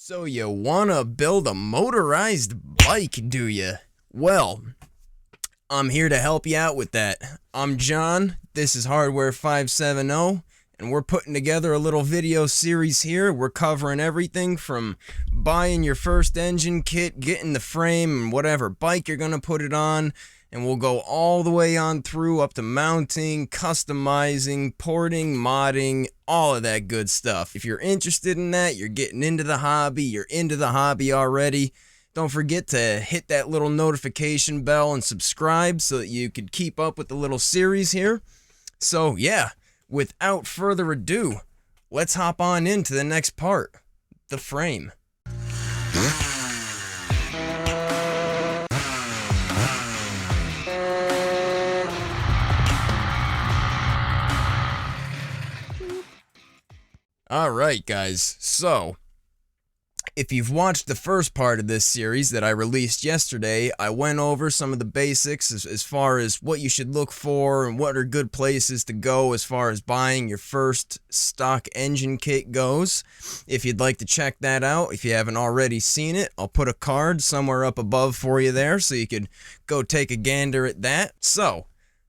So you wanna build a motorized bike, do you? Well, I'm here to help you out with that. I'm John, this is Hardware 570, and we're putting together a little video series here. We're covering everything from buying your first engine kit, getting the frame, and whatever bike you're gonna put it on, and we'll go all the way on through up to mounting, customizing, porting, modding, all of that good stuff. If you're interested in that, you're getting into the hobby, you're into the hobby already, don't forget to hit that little notification bell and subscribe so that you can keep up with the little series here. So yeah, without further ado, let's hop on into the next part, the frame. Alright guys, so if you've watched the first part of this series that I released yesterday, I went over some of the basics as far as what you should look for and what are good places to go as far as buying your first stock engine kit goes. If you'd like to check that out, if you haven't already seen it, I'll put a card somewhere up above for you there so you could go take a gander at that. So,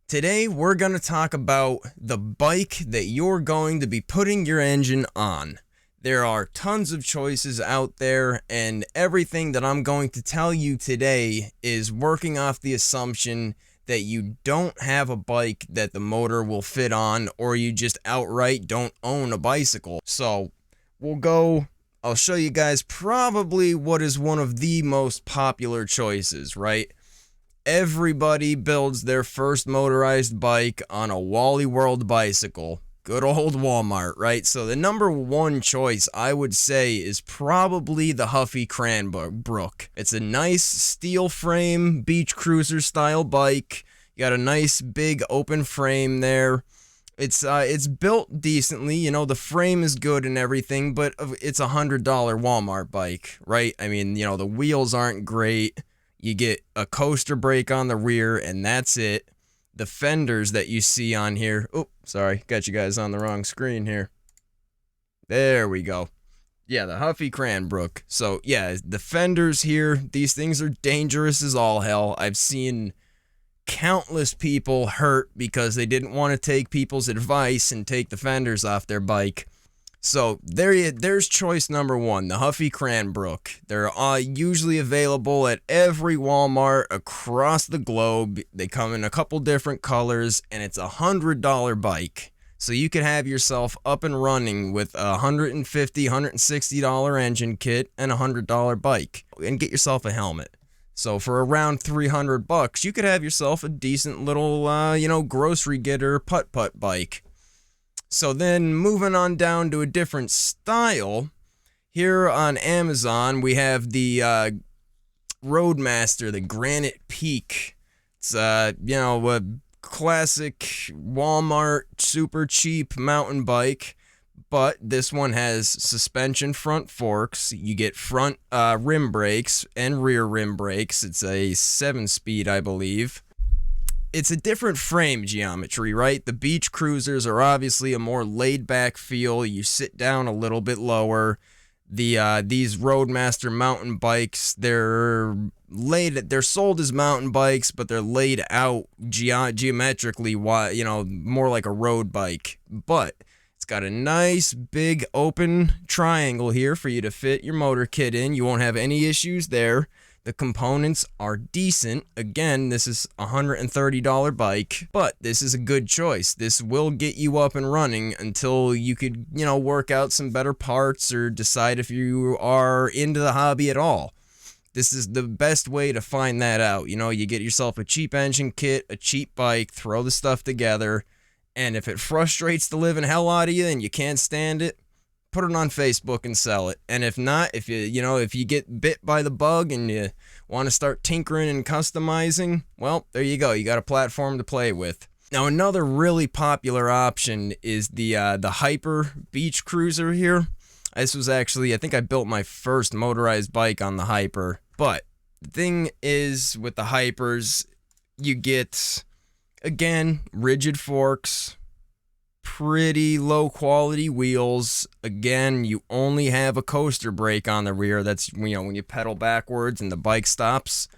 today we're going to talk about the bike that you're going to be putting your engine on. There are tons of choices out there, and everything that I'm going to tell you today is working off the assumption that you don't have a bike that the motor will fit on, or you just outright don't own a bicycle. So I'll show you guys probably what is one of the most popular choices, right? Everybody builds their first motorized bike on a Wally World bicycle. Good old Walmart, right? So the number one choice I would say is probably the Huffy Cranbrook. It's a nice steel frame beach cruiser style bike. You got a nice big open frame there. It's built decently, you know, the frame is good and everything, but it's a $100 Walmart bike, right? I mean, you know, the wheels aren't great. You get a coaster brake on the rear, and that's it. The fenders that you see on here... Oh, sorry, got you guys on the wrong screen here. There we go. Yeah, the Huffy Cranbrook. So, yeah, the fenders here, these things are dangerous as all hell. I've seen countless people hurt because they didn't want to take people's advice and take the fenders off their bike. So there's choice number one, the Huffy Cranbrook. They're usually available at every Walmart across the globe. They come in a couple different colors, and it's a $100 bike. So you could have yourself up and running with a $150, $160 engine kit and a $100 bike, and get yourself a helmet. So for around $300, you could have yourself a decent little, grocery getter putt-putt bike. So then moving on down to a different style, here on Amazon we have the Roadmaster, the Granite Peak. It's a classic Walmart super cheap mountain bike, but this one has suspension front forks. You get front rim brakes and rear rim brakes. It's a 7-speed, I believe. It's a different frame geometry, right? The beach cruisers are obviously a more laid-back feel. You sit down a little bit lower. These Roadmaster mountain bikes, they're sold as mountain bikes, but they're laid out geometrically, more like a road bike. But it's got a nice big open triangle here for you to fit your motor kit in. You won't have any issues there. The components are decent. Again, this is a $130 bike, but this is a good choice. This will get you up and running until you could, work out some better parts or decide if you are into the hobby at all. This is the best way to find that out. You get yourself a cheap engine kit, a cheap bike, throw the stuff together, and if it frustrates the living hell out of you and you can't stand it, put it on Facebook and sell it. And if not, if you get bit by the bug and you want to start tinkering and customizing, well, there you go. You got a platform to play with. Now, another really popular option is the Hyper Beach Cruiser here. This was actually, I think I built my first motorized bike on the Hyper. But the thing is, with the Hypers, you get, again, rigid forks. pretty low quality wheels. Again, you only have a coaster brake on the rear. That's, you know, when you pedal backwards and the bike stops.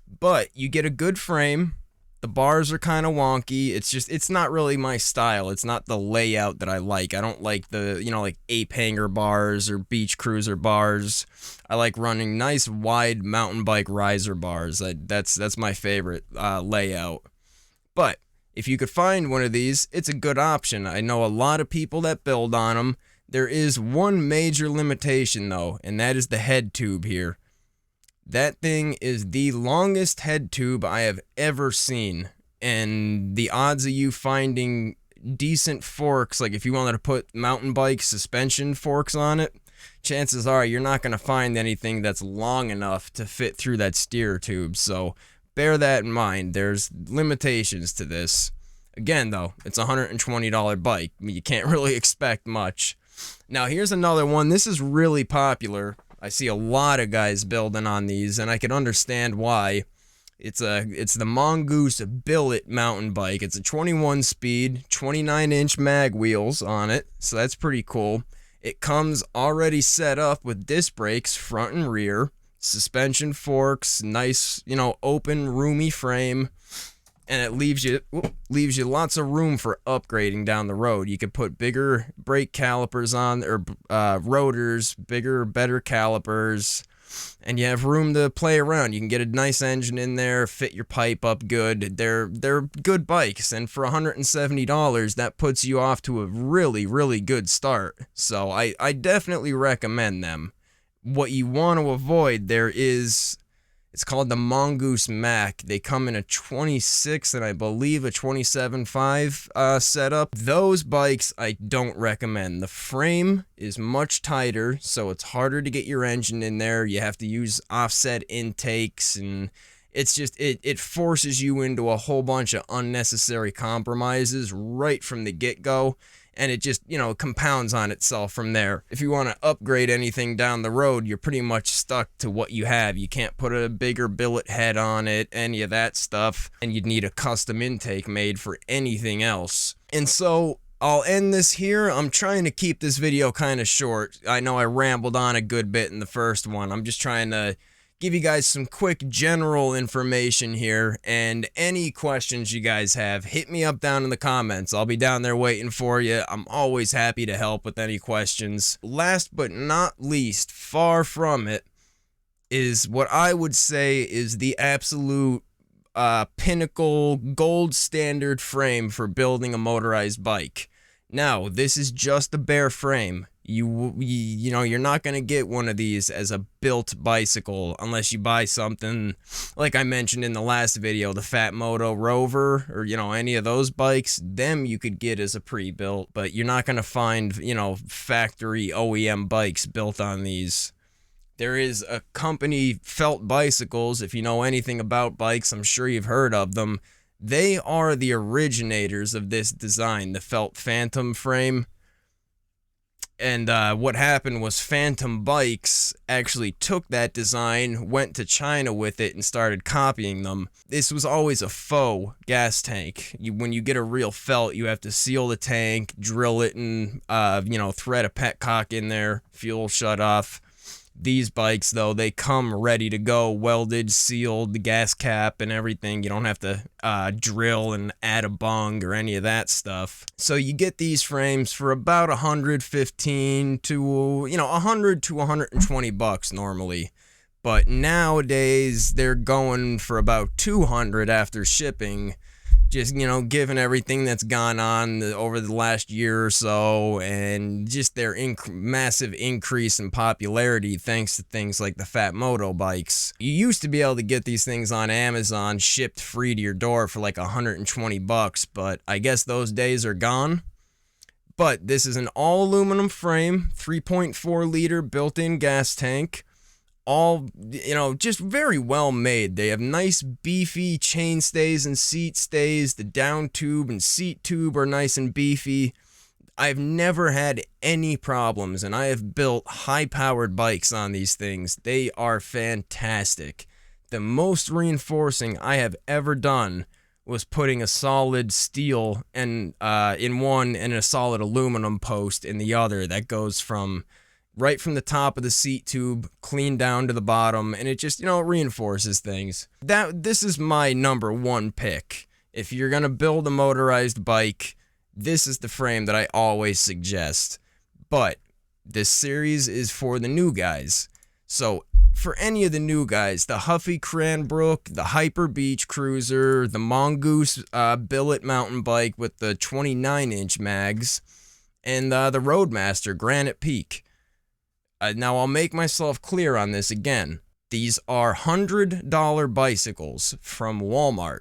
But you get a good frame. The bars are kind of wonky. It's not really my style. It's not the layout that I like. I don't like the, you know, like ape hanger bars or beach cruiser bars. I like running nice wide mountain bike riser bars. That's my favorite layout. But if you could find one of these, it's a good option. I know a lot of people that build on them. There is one major limitation though, and that is the head tube here. That thing is the longest head tube I have ever seen, and the odds of you finding decent forks, like if you wanted to put mountain bike suspension forks on it, chances are you're not going to find anything that's long enough to fit through that steer tube. So bear that in mind. There's limitations to this. Again though, it's a $120 bike. I mean, you can't really expect much. Now here's another one. This is really popular. I see a lot of guys building on these, and I can understand why. It's the Mongoose Billet mountain bike. It's a 21 speed, 29-inch mag wheels on it, so that's pretty cool. It comes already set up with disc brakes front and rear, suspension forks, nice, you know, open, roomy frame, and it leaves you lots of room for upgrading down the road. You could put bigger brake calipers on, or rotors, bigger, better calipers, and you have room to play around. You can get a nice engine in there, fit your pipe up good. They're good bikes, and for $170, that puts you off to a really, really good start. So I definitely recommend them. What you want to avoid there is, it's called the Mongoose Mac. They come in a 26 and I believe a 27.5 setup. Those bikes I don't recommend. The frame is much tighter, so it's harder to get your engine in there. You have to use offset intakes, and it's just, it forces you into a whole bunch of unnecessary compromises right from the get-go. And it just, you know, compounds on itself from there. If you want to upgrade anything down the road, you're pretty much stuck to what you have. You can't put a bigger billet head on it, any of that stuff, and you'd need a custom intake made for anything else. And so I'll end this here. I'm trying to keep this video kind of short. I know I rambled on a good bit in the first one. I'm just trying to give you guys some quick general information here, and any questions you guys have, hit me up down in the comments. I'll be down there waiting for you. I'm always happy to help with any questions. Last but not least, far from it, is what I would say is the absolute pinnacle gold standard frame for building a motorized bike. Now, this is just a bare frame. You know, you're not going to get one of these as a built bicycle unless you buy something like I mentioned in the last video, the Fat Moto Rover, or, you know, any of those bikes. Them you could get as a pre-built, but you're not going to find, you know, factory OEM bikes built on these. There is a company, Felt Bicycles. If you know anything about bikes, I'm sure you've heard of them. They are the originators of this design, the Felt Phantom frame. And what happened was Phantom Bikes actually took that design, went to China with it, and started copying them. This was always a faux gas tank. When you get a real Felt, you have to seal the tank, drill it, and you know, thread a petcock in there, fuel shut off. These bikes, though, they come ready to go, welded, sealed, the gas cap and everything. You don't have to drill and add a bung or any of that stuff. So you get these frames for about $115 to, you know, $100 to $120 normally. But nowadays, they're going for about $200 after shipping. Just, you know, given everything that's gone on over the last year or so, and just their massive increase in popularity thanks to things like the Fat Moto bikes. You used to be able to get these things on Amazon shipped free to your door for like $120, but I guess those days are gone. But this is an all aluminum frame, 3.4 liter built-in gas tank. All, you know, just very well made. They have nice beefy chain stays and seat stays. The down tube and seat tube are nice and beefy. I've never had any problems, and I have built high-powered bikes on these things. They are fantastic. The most reinforcing I have ever done was putting a solid steel and in one and a solid aluminum post in the other that goes from right from the top of the seat tube clean down to the bottom, and it just, reinforces things. This is my number one pick. If you're gonna build a motorized bike, this is the frame that I always suggest. But this series is for the new guys. So for any of the new guys, the Huffy Cranbrook, the Hyper Beach Cruiser, the Mongoose Billet mountain bike with the 29-inch mags, and the Roadmaster Granite Peak. Now I'll make myself clear on this again. These are $100 bicycles from Walmart.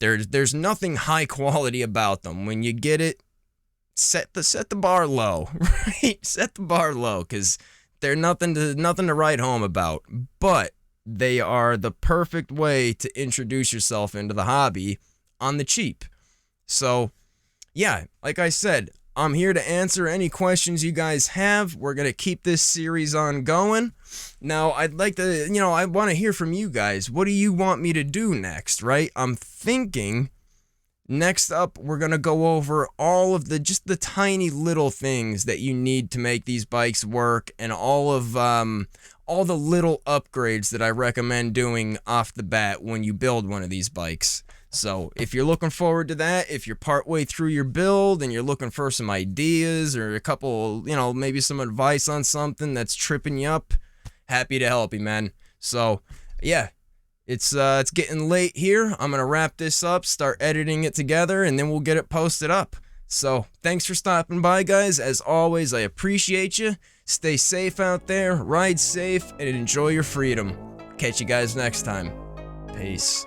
There's nothing high quality about them. When you get it, set the bar low, right? Set the bar low, because they're nothing to write home about. But they are the perfect way to introduce yourself into the hobby on the cheap. So, yeah, like I said, I'm here to answer any questions you guys have. We're going to keep this series on going. Now, I'd like to, I want to hear from you guys. What do you want me to do next, right? I'm thinking next up, we're going to go over all of just the tiny little things that you need to make these bikes work, and all the little upgrades that I recommend doing off the bat when you build one of these bikes. So if you're looking forward to that, if you're partway through your build and you're looking for some ideas or a couple, maybe some advice on something that's tripping you up, happy to help you, man. So yeah, it's getting late here. I'm gonna wrap this up, start editing it together, and then we'll get it posted up. So thanks for stopping by, guys. As always, I appreciate you. Stay safe out there, ride safe, and enjoy your freedom. Catch you guys next time. Peace.